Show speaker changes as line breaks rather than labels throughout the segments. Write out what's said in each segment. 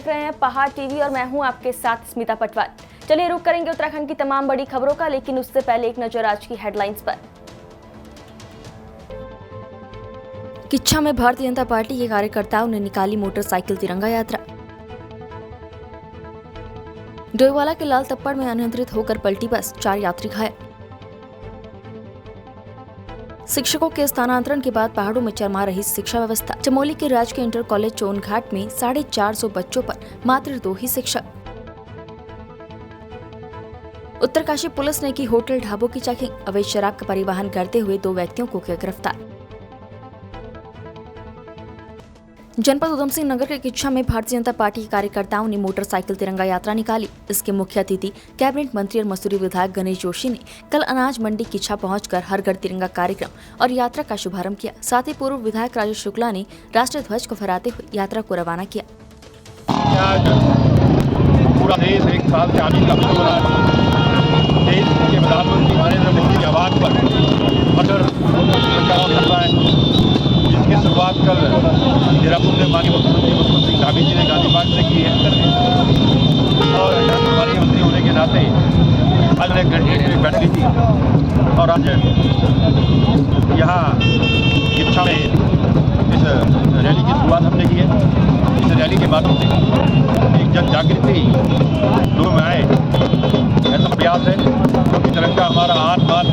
देख रहे हैं पहाड़ टीवी और मैं हूं आपके साथ स्मिता पटवार। चलिए रुक करेंगे उत्तराखंड की तमाम बड़ी खबरों का, लेकिन उससे पहले एक नजर आज की हेडलाइंस पर। किच्छा में भारतीय जनता पार्टी के कार्यकर्ताओं ने निकाली मोटरसाइकिल तिरंगा यात्रा। डोईवाला के लाल तप्पड़ में अनियंत्रित होकर पलटी बस, 4 यात्री घायल। शिक्षकों के स्थानांतरण के बाद पहाड़ों में चरमा रही शिक्षा व्यवस्था। चमोली के राजकीय इंटर कॉलेज चोनघाट में 450 बच्चों पर मात्र 2 ही शिक्षक। उत्तरकाशी पुलिस ने की होटल ढाबों की चेकिंग, अवैध शराब का परिवहन करते हुए 2 व्यक्तियों को किया गिरफ्तार। जनपद उधम सिंह नगर के किच्छा में भारतीय जनता पार्टी के कार्यकर्ताओं ने मोटरसाइकिल तिरंगा यात्रा निकाली। इसके मुख्य अतिथि कैबिनेट मंत्री और मसूरी विधायक गणेश जोशी ने कल अनाज मंडी किच्छा पहुंचकर हर घर तिरंगा कार्यक्रम और यात्रा का शुभारंभ किया। साथ ही पूर्व विधायक राजेश शुक्ला ने राष्ट्रीय ध्वज को फहराते हुए यात्रा को रवाना किया।
पूरा देश एक साल से आजादी का पर्व मना रहा है। देश के प्रधानमंत्री नरेंद्र मोदी की आवाज पर अगर चल रहा है, जिसकी शुरुआत कल देहरादून में माननीय मुख्यमंत्री पुष्कर सिंह धामी जी ने गांधी पार्क से की है और हमारे मंत्री होने के नाते आज एक घंटे की बैठक थी और आज यहाँ किच्छा में इस रैली की शुरुआत हमने की है। इस रैली के माध्यम से एक जन जागृति लोगों में आए, ऐसा प्रयास है क्योंकि तिरंगा हमारा आत्मान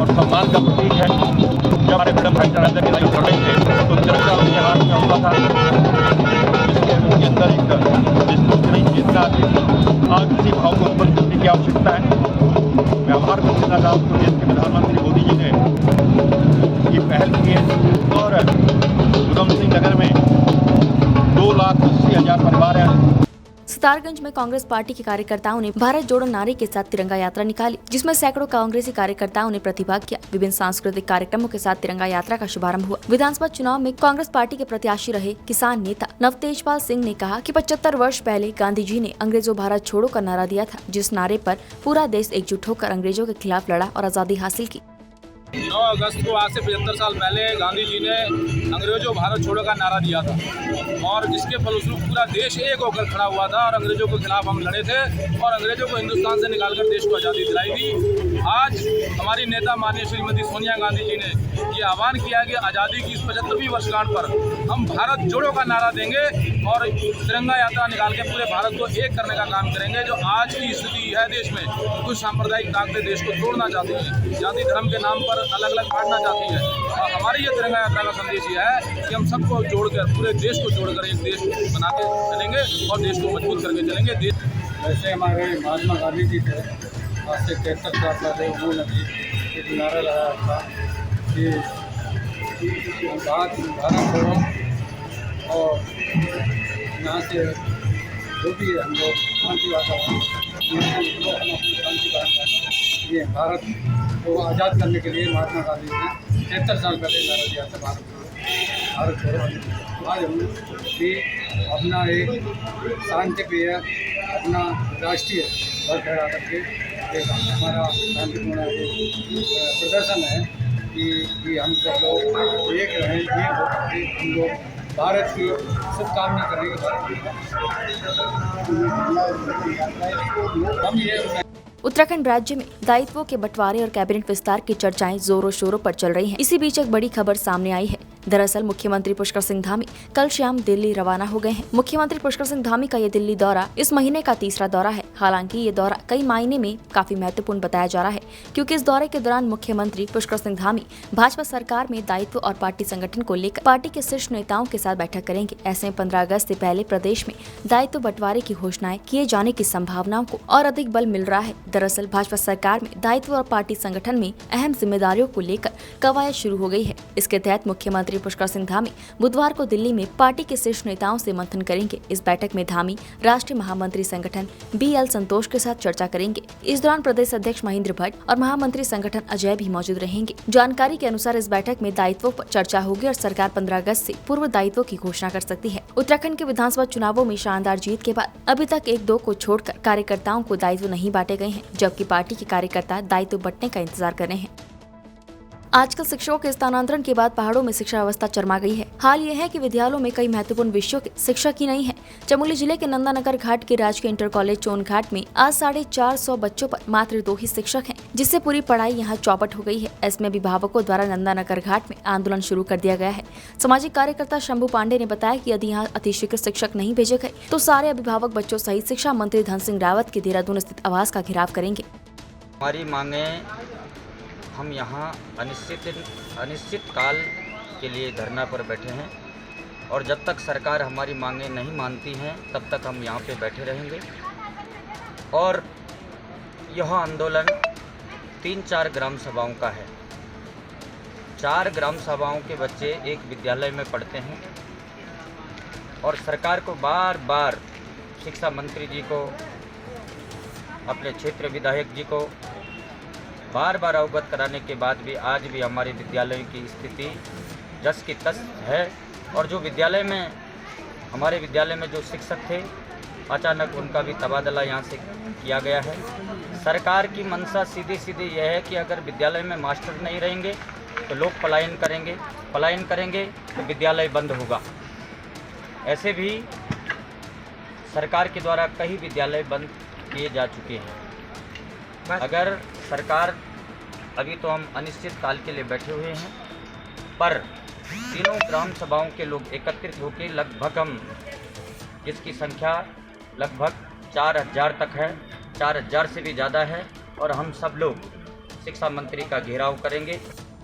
और सम्मान का प्रतीक है। जब हमारे फ्रीडम फाइटर अंदर की लड़ रहे थे तो तिरंगा उनके हाथ में होता था, जिसके अंदर एक विस्तृत नहीं चेतना आज किसी भाव को उत्पन्न करने की आवश्यकता है। मैं आभार व्यक्त करना चाहता हूँ देश के प्रधानमंत्री मोदी जी ने ये पहल की है और उधम सिंह नगर में 2,80,000 परिवार हैं।
सितारगंज में कांग्रेस पार्टी के कार्यकर्ताओं ने भारत जोड़ो नारे के साथ तिरंगा यात्रा निकाली, जिसमें सैकड़ों कांग्रेसी कार्यकर्ताओं ने प्रतिभाग किया। विभिन्न सांस्कृतिक कार्यक्रमों के साथ तिरंगा यात्रा का शुभारंभ हुआ। विधानसभा चुनाव में कांग्रेस पार्टी के प्रत्याशी रहे किसान नेता नवतेजपाल सिंह ने कहा कि 75 वर्ष पहले गांधी जी ने अंग्रेजों भारत छोड़ो का नारा दिया था, जिस नारे पर पूरा देश एकजुट होकर अंग्रेजों के खिलाफ लड़ा और आजादी हासिल की।
9 अगस्त को आज से 75 साल पहले गांधी जी ने अंग्रेजों भारत छोड़ो का नारा दिया था और जिसके फलस्वरूप पूरा देश एक होकर खड़ा हुआ था और अंग्रेजों के खिलाफ हम लड़े थे और अंग्रेजों को हिंदुस्तान से निकालकर देश को आज़ादी दिलाई थी। आज हमारी नेता माननीय श्रीमती सोनिया गांधी जी ने ये आह्वान किया कि आज़ादी की इस 75वीं वर्षगांठ पर हम भारत जोड़ो का नारा देंगे और तिरंगा यात्रा निकाल के पूरे भारत को एक करने का काम करेंगे। जो आज की स्थिति है देश में, कुछ सांप्रदायिक ताकतें देश को तोड़ना चाहती हैं, जाति धर्म के नाम पर अलग अलग बांटना चाहती है और हमारी ये तिरंगा यात्रा का संदेश ये है कि हम सबको जोड़कर, पूरे देश को जोड़कर एक देश बना के चलेंगे और देश को मजबूत करके चलेंगे।
वैसे हमारे महात्मा गांधी जी थे, आज से 73 साल पहले उन्होंने भी एक नारा लगाया था कि भारत छोड़ो और यहाँ से जो भी हम लोग शांति वातावरण ये भारत को आज़ाद करने के लिए महात्मा गांधी ने 73 साल पहले नारा दिया था भारत छोड़ो। आज हम भी अपना एक शांति प्रिय, अपना राष्ट्रीय ध्वज फहरा करके एक हमारा शांतिपूर्ण प्रदर्शन है कि हम सब लोग एक रहें, एक होकर हम लोग भारत की शुभकामना करेंगे। हम ये
उत्तराखंड राज्य में दायित्वों के बंटवारे और कैबिनेट विस्तार की चर्चाएं जोरों शोरों पर चल रही हैं। इसी बीच एक बड़ी खबर सामने आई है। दरअसल मुख्यमंत्री पुष्कर सिंह धामी कल शाम दिल्ली रवाना हो गए हैं। मुख्यमंत्री पुष्कर सिंह धामी का ये दिल्ली दौरा इस महीने का 3रा दौरा है। हालांकि ये दौरा कई मायने में काफी महत्वपूर्ण बताया जा रहा है, क्योंकि इस दौरे के दौरान मुख्यमंत्री पुष्कर सिंह धामी भाजपा सरकार में दायित्व और पार्टी संगठन को लेकर पार्टी के शीर्ष नेताओं के साथ बैठक करेंगे। ऐसे में 15 अगस्त से पहले प्रदेश में दायित्व बंटवारे की घोषणाएं किए जाने की संभावनाओं को और अधिक बल मिल रहा है। दरअसल भाजपा सरकार में दायित्व और पार्टी संगठन में अहम जिम्मेदारियों को लेकर कवायद शुरू हो गई है। इसके तहत मुख्यमंत्री पुष्कर सिंह धामी बुधवार को दिल्ली में पार्टी के शीर्ष नेताओं से मंथन करेंगे। इस बैठक में धामी राष्ट्रीय महामंत्री संगठन BL संतोष के साथ चर्चा करेंगे। इस दौरान प्रदेश अध्यक्ष महेंद्र भट्ट और महामंत्री संगठन अजय भी मौजूद रहेंगे। जानकारी के अनुसार इस बैठक में दायित्वों पर चर्चा होगी और सरकार 15 अगस्त से पूर्व दायित्वों की घोषणा कर सकती है। उत्तराखंड के विधानसभा चुनावों में शानदार जीत के बाद अभी तक 1-2 को छोड़कर कार्यकर्ताओं को दायित्व नहीं बांटे गए हैं, जबकि पार्टी के कार्यकर्ता दायित्व बंटने का इंतजार कर रहे हैं। आजकल शिक्षकों के स्थानांतरण के बाद पहाड़ों में शिक्षा व्यवस्था चरमा गई है। हाल ये है कि विद्यालयों में कई महत्वपूर्ण विषयों के शिक्षक ही नहीं है। चमोली जिले के नंदानगर घाट के राजकीय इंटर कॉलेज चोन घाट में आज 450 बच्चों पर मात्र 2 ही शिक्षक हैं, जिससे पूरी पढ़ाई यहाँ चौपट हो गई है। इसमें अभिभावकों द्वारा नंदानगर घाट में आंदोलन शुरू कर दिया गया है। सामाजिक कार्यकर्ता शंभू पांडे ने बताया कि यदि यहाँ अतिशीघ्र शिक्षक नहीं भेजे गए तो सारे अभिभावक बच्चों सहित शिक्षा मंत्री धन सिंह रावत के देहरादून स्थित आवास का घेराव करेंगे।
हमारी मांगे, हम यहाँ अनिश्चित काल के लिए धरना पर बैठे हैं और जब तक सरकार हमारी मांगे नहीं मानती हैं तब तक हम यहाँ पे बैठे रहेंगे। और यह आंदोलन 3-4 ग्राम सभाओं का है। 4 ग्राम सभाओं के बच्चे एक विद्यालय में पढ़ते हैं और सरकार को बार बार, शिक्षा मंत्री जी को, अपने क्षेत्र विधायक जी को बार बार अवगत कराने के बाद भी आज भी हमारे विद्यालयों की स्थिति जस की तस है। और जो हमारे विद्यालय में जो शिक्षक थे, अचानक उनका भी तबादला यहाँ से किया गया है। सरकार की मंशा सीधी यह है कि अगर विद्यालय में मास्टर नहीं रहेंगे तो लोग पलायन करेंगे तो विद्यालय बंद होगा। ऐसे भी सरकार के द्वारा कई विद्यालय बंद किए जा चुके हैं। अगर सरकार, अभी तो हम अनिश्चित काल के लिए बैठे हुए हैं, पर तीनों ग्राम सभाओं के लोग एकत्रित होकर लगभग हम, जिसकी संख्या लगभग 4000 तक है, 4000 से भी ज़्यादा है, और हम सब लोग शिक्षा मंत्री का घेराव करेंगे।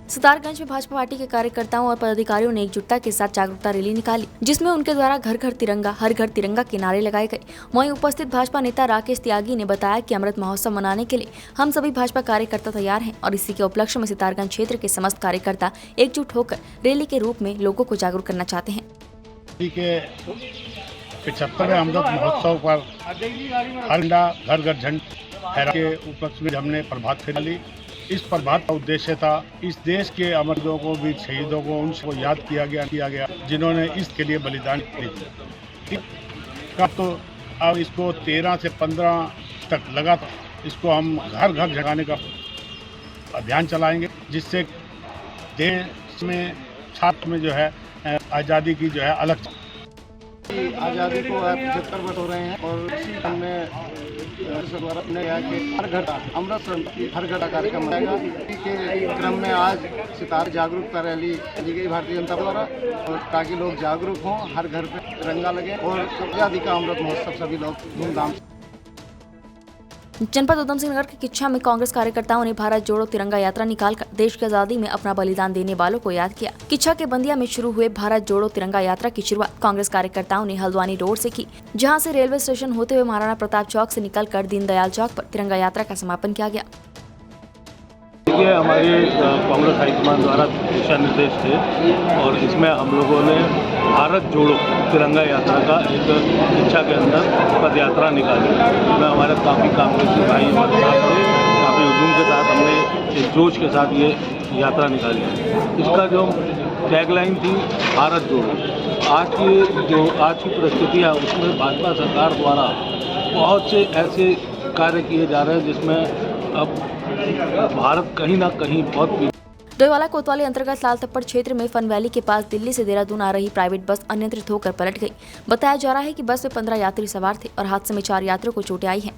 सितारगंज में भाजपा पार्टी के कार्यकर्ताओं और पदाधिकारियों ने एकजुटता के साथ जागरूकता रैली निकाली, जिसमें उनके द्वारा घर घर तिरंगा, हर घर तिरंगा के नारे लगाए गए। वहीं उपस्थित भाजपा नेता राकेश त्यागी ने बताया कि अमृत महोत्सव मनाने के लिए हम सभी भाजपा कार्यकर्ता तैयार हैं और इसी के उपलक्ष्य में सितारगंज क्षेत्र के समस्त कार्यकर्ता एकजुट होकर रैली के रूप में लोगों को जागरूक करना चाहते हैं।
75वें अमृत महोत्सव पर हर घर घर झंडा के उपलक्ष्य में हमने प्रभात फेरी ली। इस प्रभात का उद्देश्य था, इस देश के अमरों को, वीर शहीदों को, उनको याद किया गया जिन्होंने इसके लिए बलिदान किया। तो अब इसको 13 से 15 तक लगातार इसको हम घर घर जगाने का अभियान चलाएंगे, जिससे देश में छात्र में जो है आज़ादी की जो है अलग
आज़ादी को 75 वर्ष हो रहे हैं और इसी क्रम में सरकार ने कहा कि हर घर अमृत हर घर कार्यक्रम रहेगा। इसी के क्रम में आज सितार जागरूकता रैली की गई भारतीय जनता द्वारा, और ताकि लोग जागरूक हों, हर घर पे तिरंगा लगे और आज़ादी का अमृत महोत्सव सभी लोग धूमधाम से।
जनपद उधम सिंह नगर के किच्छा में कांग्रेस कार्यकर्ताओं ने भारत जोड़ो तिरंगा यात्रा निकालकर देश की आजादी में अपना बलिदान देने वालों को याद किया। किच्छा के बंदिया में शुरू हुए भारत जोड़ो तिरंगा यात्रा की शुरुआत कांग्रेस कार्यकर्ताओं ने हल्द्वानी रोड से की, जहां से रेलवे स्टेशन होते हुए महाराणा प्रताप चौक से निकलकर दीनदयाल चौक पर तिरंगा यात्रा का समापन किया गया।
ये हमारे कांग्रेस हाईकमान द्वारा दिशा निर्देश थे और इसमें हम लोगों ने भारत जोड़ो तिरंगा यात्रा का एक इच्छा के अंदर पद यात्रा निकाली। इसमें हमारे काफ़ी कांग्रेसी भाई हमारे साथ थे, काफ़ी हुजूम के साथ हमने एक जोश के साथ ये यात्रा निकाली। इसका जो टैगलाइन थी भारत जोड़ो। आज की परिस्थिति है उसमें भाजपा सरकार द्वारा बहुत से ऐसे कार्य किए जा रहे हैं जिसमें अब भारत कहीं ना कहीं बहुत।
डोईवाला कोतवाली अंतर्गत लाल तप्पड़ क्षेत्र में फन वैली के पास दिल्ली से देहरादून आ रही प्राइवेट बस अनियंत्रित होकर पलट गई। बताया जा रहा है कि बस में 15 यात्री सवार थे और हादसे में 4 यात्रियों को चोटें आई हैं,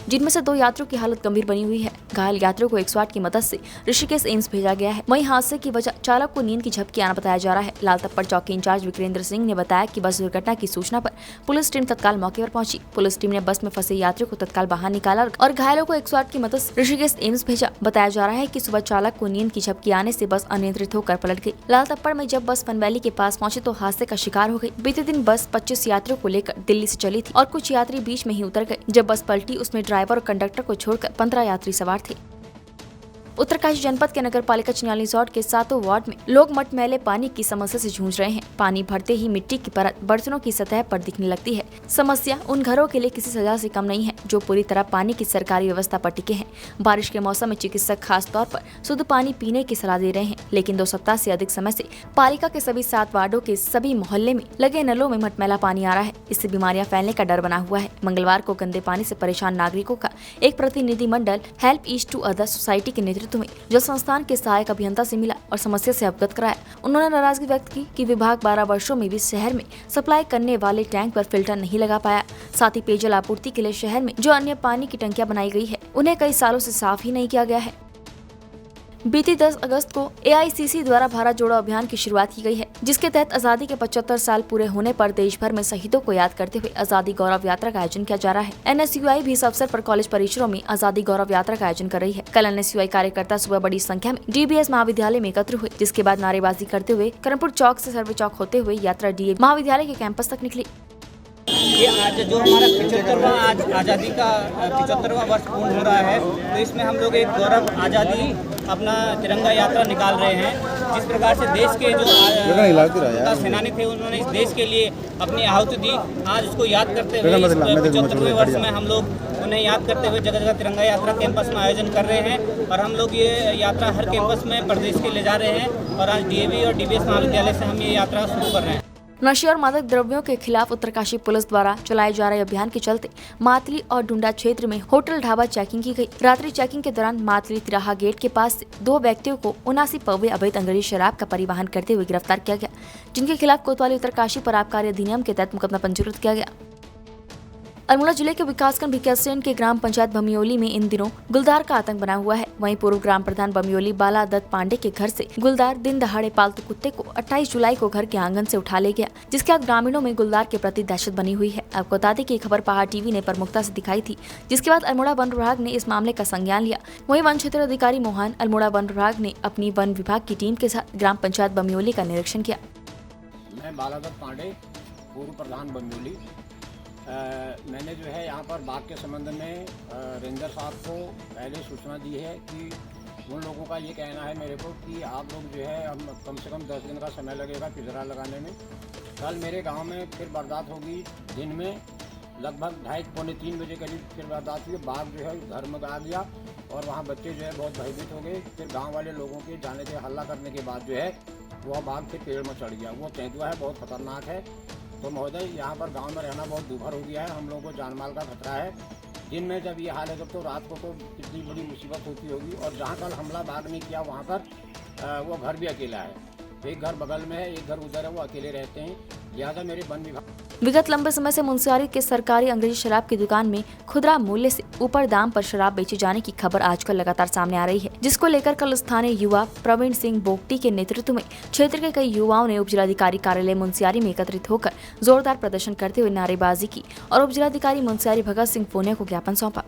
जिनमें से 2 यात्रियों की हालत गंभीर बनी हुई है। घायल यात्रियों को 108 की मदद से ऋषिकेश एम्स भेजा गया है। वहीं हादसे की वजह चालक को नींद की झपकी आना बताया जा रहा है। लाल तप्पड़ चौकी इंचार्ज विक्रेंद्र सिंह ने बताया कि बस दुर्घटना की सूचना पर पुलिस टीम तत्काल मौके पर पहुंची। पुलिस टीम ने बस में फंसे यात्रियों को तत्काल बाहर निकाला और घायलों को 108 की मदद से ऋषिकेश एम्स भेजा। बताया जा रहा है कि सुबह चालक को नींद की झपकी आने से बस अनियंत्रित होकर पलट गई। लाल तप्पड़ में जब बस फनवैली के पास पहुंची तो हादसे का शिकार हो गई। बीते दिन बस 25 यात्रियों को लेकर दिल्ली से चली थी और कुछ यात्री बीच में ही उतर गए। जब बस पलटी उसमें ड्राइवर और कंडक्टर को छोड़कर 15 यात्री सवार थे। उत्तरकाशी जनपद के नगर पालिका चिन्याली रिजॉर्ट के 7 वार्ड में लोग मटमैले पानी की समस्या से जूझ रहे हैं। पानी भरते ही मिट्टी की परत बर्तनों की सतह पर दिखने लगती है। समस्या उन घरों के लिए किसी सजा से कम नहीं है जो पूरी तरह पानी की सरकारी व्यवस्था पर टिके हैं। बारिश के मौसम में चिकित्सक खास तौर पर शुद्ध पानी पीने की सलाह दे रहे हैं, लेकिन 2 सप्ताह से अधिक समय से पालिका के सभी 7 वार्डों के सभी मोहल्ले में लगे नलों में मटमैला पानी आ रहा है। इससे बीमारियां फैलने का डर बना हुआ है। मंगलवार को गंदे पानी से परेशान नागरिकों का एक प्रतिनिधिमंडल help east to others society के नेतृत्व नेतृत्व में जल संस्थान के सहायक अभियंता से मिला और समस्या से अवगत कराया। उन्होंने नाराजगी व्यक्त की कि विभाग 12 वर्षों में भी शहर में सप्लाई करने वाले टैंक पर फिल्टर नहीं लगा पाया। साथ ही पेयजल आपूर्ति के लिए शहर में जो अन्य पानी की टंकियां बनाई गई है उन्हें कई सालों से साफ ही नहीं किया गया है। बीती 10 अगस्त को AICC द्वारा भारत जोड़ो अभियान की शुरुआत की गई है, जिसके तहत आजादी के 75 साल पूरे होने पर देश भर में शहीदों को याद करते हुए आजादी गौरव यात्रा का आयोजन किया जा रहा है। NSUI भी इस अवसर पर कॉलेज परिसरों में आजादी गौरव यात्रा का आयोजन कर रही है। कल NSUI कार्यकर्ता सुबह बड़ी संख्या में DBS महाविद्यालय में एकत्र हुए, जिसके बाद नारेबाजी करते हुए करमपुर चौक से सर्वे चौक होते हुए यात्रा DAV महाविद्यालय के कैंपस तक निकली।
ये आज जो हमारा 75वां आज आज़ादी का 75वां वर्ष पूर्ण हो रहा है, तो इसमें हम लोग एक गौरव आज़ादी अपना तिरंगा यात्रा निकाल रहे हैं। जिस प्रकार से देश के जो सेनानी थे उन्होंने इस देश के लिए अपनी आहुति दी, आज उसको याद करते हुए 75वें वर्ष में हम लोग उन्हें याद करते हुए जगह जगह तिरंगा यात्रा कैंपस में आयोजन कर रहे हैं। और हम लोग ये यात्रा हर कैंपस में प्रदेश के ले जा रहे हैं और आज DAV और DBS महाविद्यालय से हम ये यात्रा शुरू कर रहे हैं।
नशे और मादक द्रव्यों के खिलाफ उत्तरकाशी पुलिस द्वारा चलाए जा रहे अभियान के चलते मातली और डुंडा क्षेत्र में होटल ढाबा चेकिंग की गई। रात्रि चेकिंग के दौरान मातली तिराहा गेट के पास से 2 व्यक्तियों को 79 पौवे अवैध अंग्रेजी शराब का परिवहन करते हुए गिरफ्तार किया गया, जिनके खिलाफ कोतवाली उत्तरकाशी पर आबकारी अधिनियम के तहत मुकदमा पंजीकृत किया गया। अल्मोड़ा जिले के विकासखंड भिकियासेन के ग्राम पंचायत बमियोली में इन दिनों गुलदार का आतंक बना हुआ है। वहीं पूर्व ग्राम प्रधान बमियोली बाला दत्त पांडे के घर से गुलदार दिन दहाड़े पालतू कुत्ते को 28 जुलाई को घर के आंगन से उठा ले गया, जिसके बाद ग्रामीणों में गुलदार के प्रति दहशत बनी हुई है। आपको बता दें कि खबर पहाड़ TV ने प्रमुखता से दिखाई थी, जिसके बाद अल्मोड़ा वन विभाग ने इस मामले का संज्ञान लिया। वहीं वन क्षेत्र अधिकारी मोहन अल्मोड़ा वन विभाग ने अपनी वन विभाग की टीम के साथ ग्राम पंचायत बमियोली का निरीक्षण किया।
मैं बाला दत्त पांडे, पूर्व प्रधान बमियोली। मैंने जो है यहाँ पर बाघ के संबंध में रेंजर साहब को पहले सूचना दी है कि उन लोगों का ये कहना है मेरे को कि आप लोग जो है हम कम से कम 10 दिन का समय लगेगा पिंजरा लगाने में। कल मेरे गांव में फिर वारदात होगी, दिन में लगभग 2:30-3 बजे करीब फिर वारदात हुई। बाघ जो है घर में आ गया और वहाँ बच्चे जो है बहुत भयभीत हो गए। फिर गाँव वाले लोगों के जाने के हल्ला करने के बाद जो है वह बाघ फिर पेड़ में चढ़ गया। वो तेंदुआ है, बहुत खतरनाक है। तो महोदय यहाँ पर गांव में रहना बहुत दूभर हो गया है, हम लोगों को जान माल का खतरा है। दिन में जब ये हाल है तब तो रात को तो कितनी बड़ी मुसीबत होती होगी। और जहाँ कल हमला बाघ ने किया वहाँ पर वो घर भी अकेला है, एक घर बगल में है, एक घर उधर है, वो अकेले रहते हैं। लिहाजा मेरे वन विभाग
विगत लंबे समय से मुंशियारी के सरकारी अंग्रेजी शराब की दुकान में खुदरा मूल्य से ऊपर दाम पर शराब बेचे जाने की खबर आजकल लगातार सामने आ रही है, जिसको लेकर कल स्थानीय युवा प्रवीण सिंह बोगटी के नेतृत्व में क्षेत्र के कई युवाओं ने उपजिलाधिकारी कार्यालय मुंशियारी में एकत्रित होकर जोरदार प्रदर्शन करते हुए नारेबाजी की और उपजिलाधिकारी मुंशियारी भगत सिंह पूनिया को ज्ञापन सौंपा।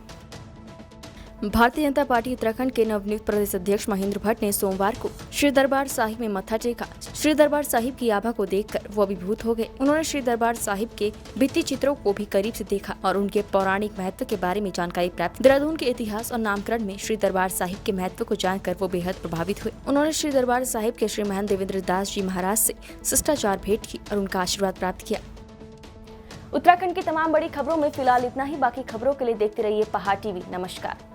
भारतीय जनता पार्टी उत्तराखंड के नवनियुक्त प्रदेश अध्यक्ष महेंद्र भट्ट ने सोमवार को श्री दरबार साहिब में मत्था टेका। श्री दरबार साहिब की आभा को देखकर वो अभिभूत हो गए। उन्होंने श्री दरबार साहिब के भित्ति चित्रों को भी करीब से देखा और उनके पौराणिक महत्व के बारे में जानकारी प्राप्त। देहरादून के इतिहास और नामकरण में श्री दरबार साहिब के महत्व को जानकर वो बेहद प्रभावित हुए। उन्होंने श्री दरबार साहिब के श्री महंत देवेंद्र दास जी महाराज से शिष्टाचार भेंट की और उनका आशीर्वाद प्राप्त किया। उत्तराखंड की तमाम बड़ी खबरों में फिलहाल इतना ही। बाकी खबरों के लिए देखते रहिए पहाड़ TV। नमस्कार।